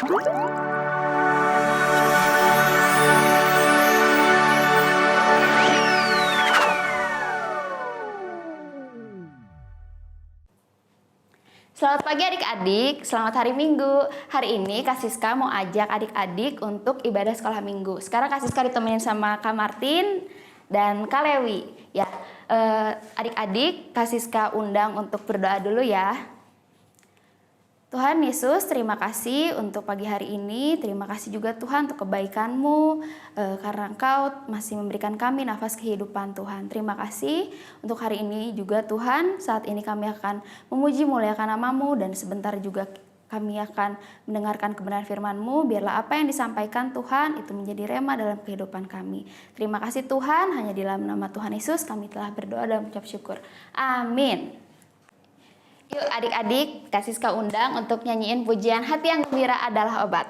Selamat pagi adik-adik, selamat hari Minggu. Hari ini Kak Siska mau ajak adik-adik untuk ibadah sekolah Minggu. Sekarang Kak Siska ditemenin sama Kak Martin dan Kak Lewi. Ya, adik-adik Kak Siska undang untuk berdoa dulu ya. Tuhan Yesus, terima kasih untuk pagi hari ini. Terima kasih juga Tuhan untuk kebaikan-Mu, karena Engkau masih memberikan kami nafas kehidupan Tuhan. Terima kasih untuk hari ini juga Tuhan. Saat ini kami akan memuji muliakan nama-Mu dan sebentar juga kami akan mendengarkan kebenaran firman-Mu. Biarlah apa yang disampaikan Tuhan itu menjadi rema dalam kehidupan kami. Terima kasih Tuhan, hanya di dalam nama Tuhan Yesus kami telah berdoa dan mengucap syukur. Amin. Yuk adik-adik, Kak Siska undang untuk nyanyiin pujian Hati yang Gembira Adalah Obat.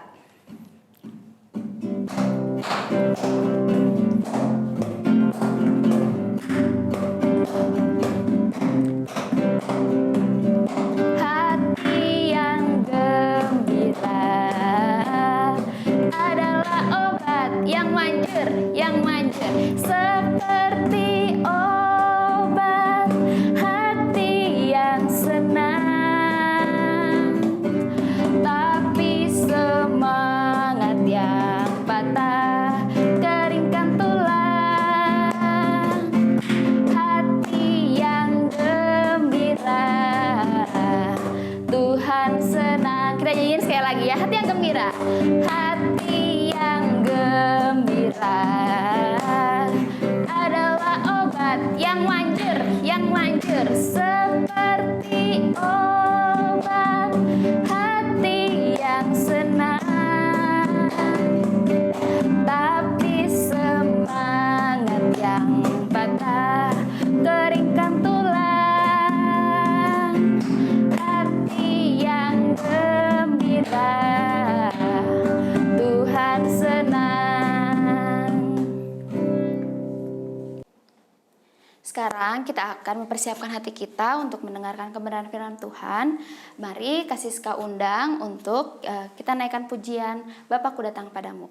Hati yang gembira adalah obat yang manjur, seperti obat hati yang senang, tapi semangat yang patah keringkan tulang. Hati yang gembira Tuhan senang. Kita nyanyiin sekali lagi ya, hati yang gembira. Hati yang gembira adalah obat yang manjur, seperti obat hati yang senang, tapi semangat yang patah keringkan tulang. Hati yang gembira Tuhan senang. Sekarang kita akan mempersiapkan hati kita untuk mendengarkan kebenaran firman Tuhan. Mari Kak Siska undang untuk kita naikkan pujian Bapakku Datang Padamu.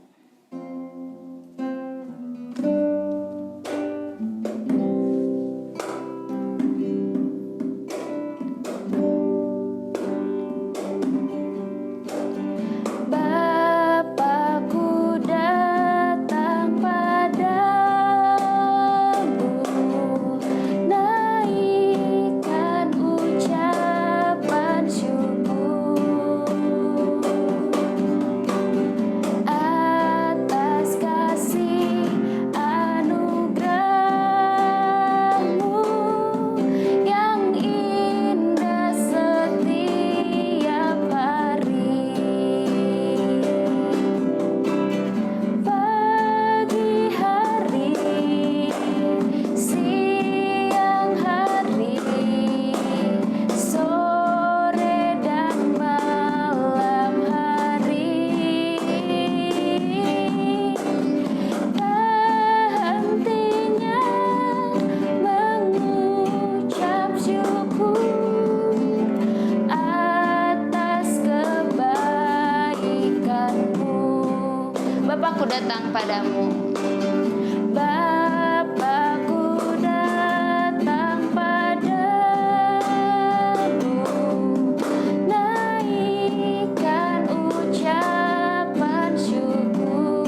Bapakku datang padamu, naikkan ucapan syukur atas kasih anugerah-Mu yang indah setiap hari. Pagi hari, siang hari, sore dan malam hari, tak hentinya mengucap syukur atas kebaikan-Mu. Bapakku datang padamu. Bapakku datang padamu, naikkan ucapan syukur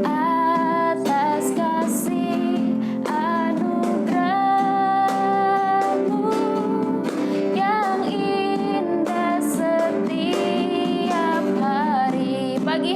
atas kasih anugerah-Mu yang indah setiap hari. Pagi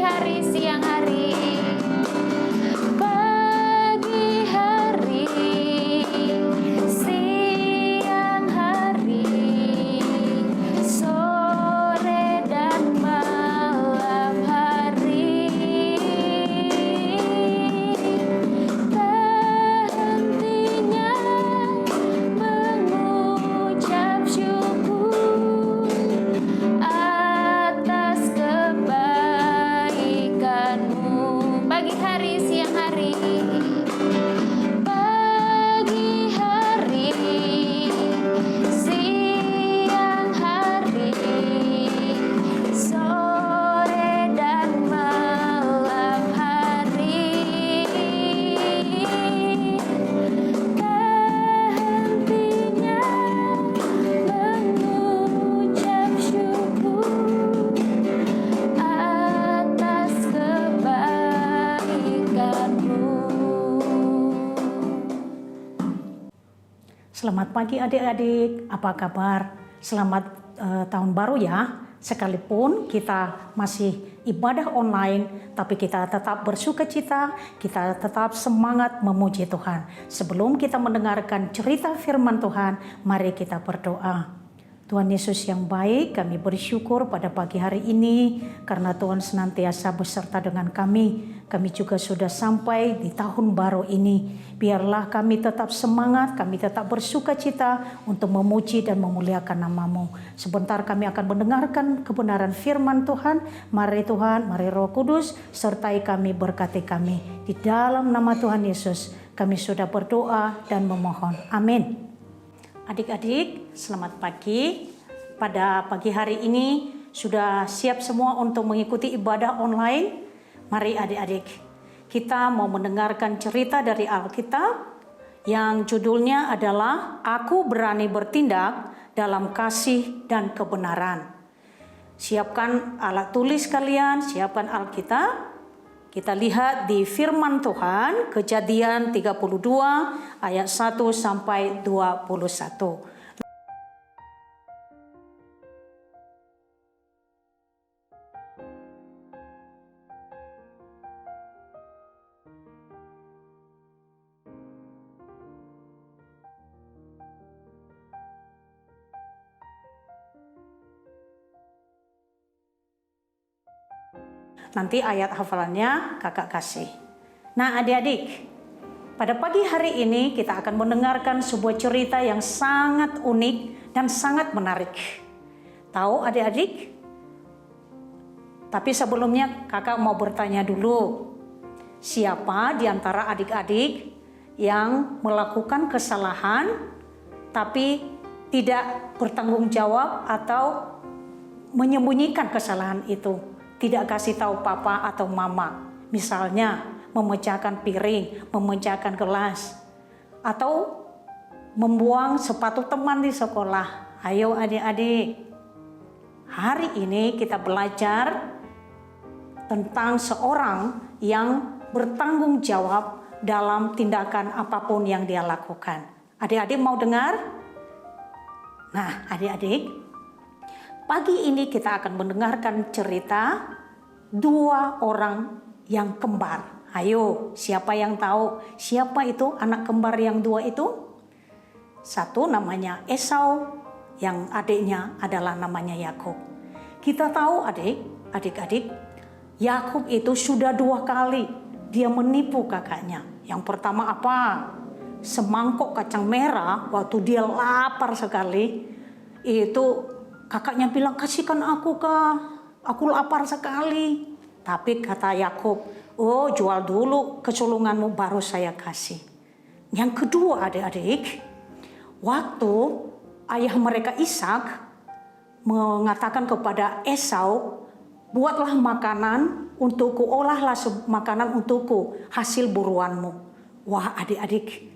Selamat pagi adik-adik, apa kabar? Selamat tahun baru ya. Sekalipun kita masih ibadah online, tapi kita tetap bersuka cita, kita tetap semangat memuji Tuhan. Sebelum kita mendengarkan cerita firman Tuhan, mari kita berdoa. Tuhan Yesus yang baik, kami bersyukur pada pagi hari ini karena Tuhan senantiasa beserta dengan kami. Kami juga sudah sampai di tahun baru ini. Biarlah kami tetap semangat, kami tetap bersuka cita untuk memuji dan memuliakan nama-Mu. Sebentar kami akan mendengarkan kebenaran firman Tuhan. Mari Tuhan, mari Roh Kudus, sertai kami, berkati kami. Di dalam nama Tuhan Yesus, kami sudah berdoa dan memohon. Amin. Adik-adik, selamat pagi. Pada pagi hari ini sudah siap semua untuk mengikuti ibadah online? Mari adik-adik, kita mau mendengarkan cerita dari Alkitab yang judulnya adalah Aku Berani Bertindak dalam Kasih dan Kebenaran. Siapkan alat tulis kalian, siapkan Alkitab. Kita lihat di firman Tuhan, Kejadian 32 ayat 1 sampai 21. Nanti ayat hafalannya kakak kasih. Nah adik-adik, pada pagi hari ini kita akan mendengarkan sebuah cerita yang sangat unik dan sangat menarik. Tahu adik-adik? Tapi sebelumnya kakak mau bertanya dulu. Siapa di antara adik-adik yang melakukan kesalahan tapi tidak bertanggung jawab atau menyembunyikan kesalahan itu? Tidak kasih tahu papa atau mama. Misalnya memecahkan piring, memecahkan gelas, atau membuang sepatu teman di sekolah. Ayo adik-adik, hari ini kita belajar tentang seorang yang bertanggung jawab dalam tindakan apapun yang dia lakukan. Adik-adik mau dengar? Nah adik-adik, pagi ini kita akan mendengarkan cerita dua orang yang kembar. Ayo, siapa yang tahu siapa itu anak kembar yang dua itu? Satu namanya Esau, yang adiknya adalah namanya Yakub. Kita tahu adik-adik, Yakub itu sudah dua kali dia menipu kakaknya. Yang pertama apa? Semangkok kacang merah waktu dia lapar sekali. Itu kakaknya bilang, kasihkan aku kak, aku lapar sekali. Tapi kata Yakub, oh jual dulu kesulunganmu baru saya kasih. Yang kedua adik-adik, waktu ayah mereka Ishak mengatakan kepada Esau, buatlah makanan untukku, olahlah makanan untukku, hasil buruanmu. Wah adik-adik,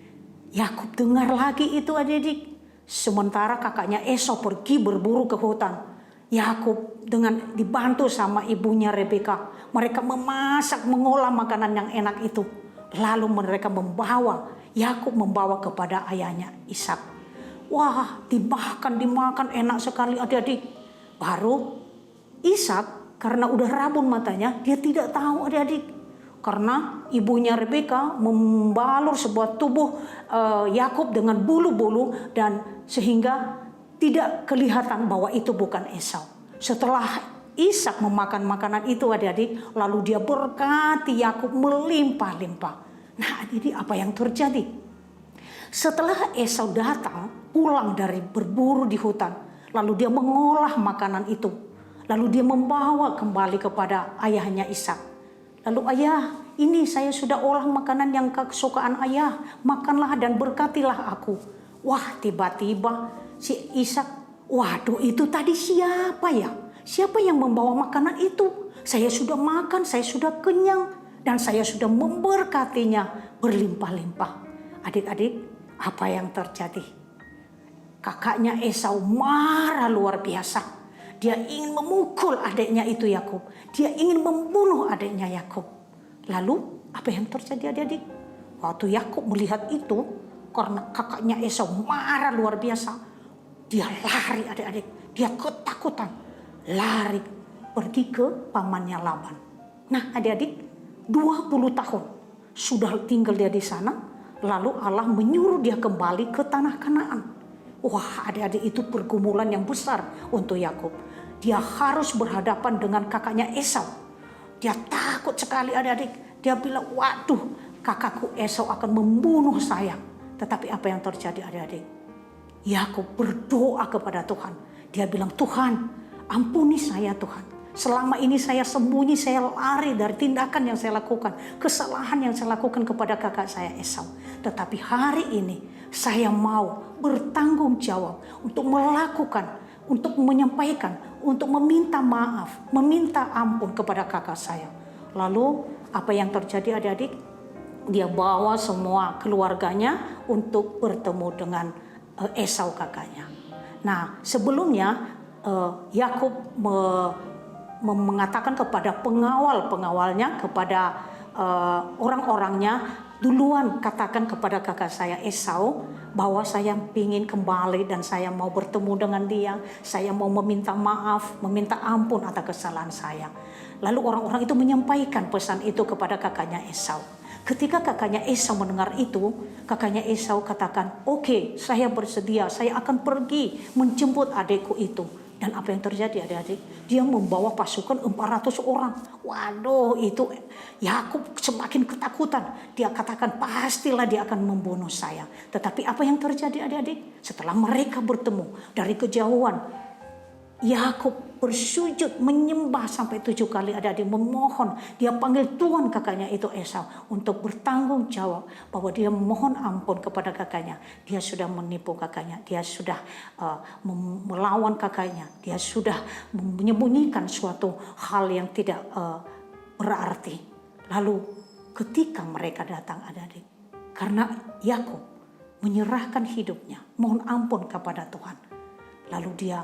Yakub dengar lagi itu adik-adik. Sementara kakaknya Esau pergi berburu ke hutan. Yakub dengan dibantu sama ibunya Rebeka, mereka memasak, mengolah makanan yang enak itu. Lalu mereka Yakub membawa kepada ayahnya Ishak. Wah, dimakan enak sekali adik-adik. Baru Ishak karena udah rabun matanya, dia tidak tahu adik-adik. Karena ibunya Rebeka membalur sebuah tubuh Yakub dengan bulu-bulu dan sehingga tidak kelihatan bahwa itu bukan Esau. Setelah Ishak memakan makanan itu adik-adik, lalu dia berkati Yakub melimpah-limpah. Nah adik-adik, apa yang terjadi? Setelah Esau datang pulang dari berburu di hutan, lalu dia mengolah makanan itu, lalu dia membawa kembali kepada ayahnya Ishak. Lalu ayah, ini saya sudah olah makanan yang kesukaan ayah, makanlah dan berkatilah aku. Wah, tiba-tiba si Ishak, waduh itu tadi siapa ya? Siapa yang membawa makanan itu? Saya sudah makan, saya sudah kenyang, dan saya sudah memberkatinya berlimpah-limpah. Adik-adik, apa yang terjadi? Kakaknya Esau marah luar biasa. Dia ingin memukul adiknya itu Yakub. Dia ingin membunuh adiknya Yakub. Lalu apa yang terjadi adik-adik? Waktu Yakub melihat itu, karena kakaknya Esau marah luar biasa. Dia lari adik-adik, dia ketakutan, lari pergi ke pamannya Laban. Nah adik-adik, 20 tahun sudah tinggal dia di sana, lalu Allah menyuruh dia kembali ke tanah Kanaan. Wah adik-adik, itu pergumulan yang besar untuk Yakub. Dia harus berhadapan dengan kakaknya Esau. Dia takut sekali adik-adik. Dia bilang, waduh, kakakku Esau akan membunuh saya. Tetapi apa yang terjadi adik-adik? Yakub berdoa kepada Tuhan. Dia bilang, Tuhan, ampuni saya Tuhan. Selama ini saya sembunyi, saya lari dari tindakan yang saya lakukan, kesalahan yang saya lakukan kepada kakak saya Esau. Tetapi hari ini saya mau bertanggung jawab untuk melakukan, untuk menyampaikan, untuk meminta maaf, meminta ampun kepada kakak saya. Lalu apa yang terjadi adik-adik? Dia bawa semua keluarganya untuk bertemu dengan Esau kakaknya. Nah sebelumnya Yakub mengatakan kepada pengawalnya, kepada orang-orangnya, duluan katakan kepada kakak saya Esau bahwa saya ingin kembali dan saya mau bertemu dengan dia. Saya mau meminta maaf, meminta ampun atas kesalahan saya. Lalu orang-orang itu menyampaikan pesan itu kepada kakaknya Esau. Ketika kakaknya Esau mendengar itu, kakaknya Esau katakan, oke, saya bersedia, saya akan pergi menjemput adikku itu. Dan apa yang terjadi adik-adik? Dia membawa pasukan 400 orang. Waduh, itu Yakub semakin ketakutan. Dia katakan pastilah dia akan membunuh saya. Tetapi apa yang terjadi adik-adik? Setelah mereka bertemu dari kejauhan, Yakub bersujud menyembah sampai 7 kali adik-adik, memohon. Dia panggil Tuhan kakaknya itu Esau untuk bertanggung jawab bahwa dia memohon ampun kepada kakaknya. Dia sudah menipu kakaknya, dia sudah melawan kakaknya, dia sudah menyembunyikan suatu hal yang tidak berarti. Lalu ketika mereka datang adik-adik, karena Yakub menyerahkan hidupnya, mohon ampun kepada Tuhan, lalu dia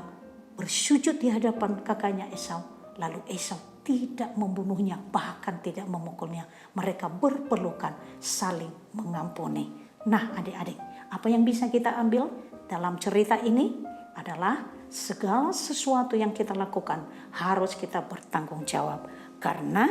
bersujud di hadapan kakaknya Esau. Lalu Esau tidak membunuhnya, bahkan tidak memukulnya. Mereka berpelukan, saling mengampuni. Nah adik-adik, apa yang bisa kita ambil dalam cerita ini adalah segala sesuatu yang kita lakukan harus kita bertanggung jawab. Karena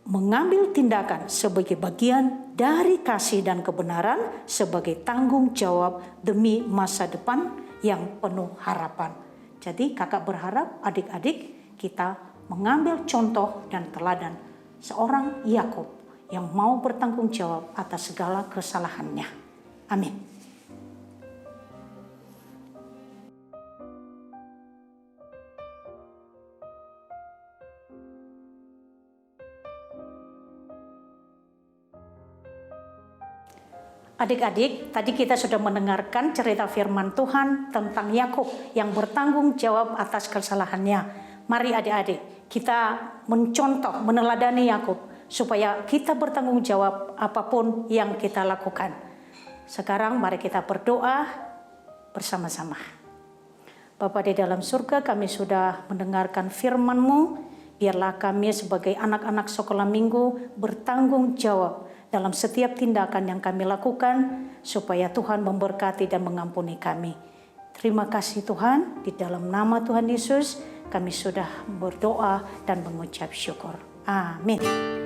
mengambil tindakan sebagai bagian dari kasih dan kebenaran, sebagai tanggung jawab demi masa depan yang penuh harapan. Jadi kakak berharap adik-adik kita mengambil contoh dan teladan seorang Yakub yang mau bertanggung jawab atas segala kesalahannya. Amin. Adik-adik, tadi kita sudah mendengarkan cerita firman Tuhan tentang Yakub yang bertanggung jawab atas kesalahannya. Mari adik-adik, kita mencontoh, meneladani Yakub supaya kita bertanggung jawab apapun yang kita lakukan. Sekarang mari kita berdoa bersama-sama. Bapa di dalam surga, kami sudah mendengarkan firman-Mu. Biarlah kami sebagai anak-anak sekolah minggu bertanggung jawab dalam setiap tindakan yang kami lakukan, supaya Tuhan memberkati dan mengampuni kami. Terima kasih Tuhan, di dalam nama Tuhan Yesus kami sudah berdoa dan mengucap syukur. Amin.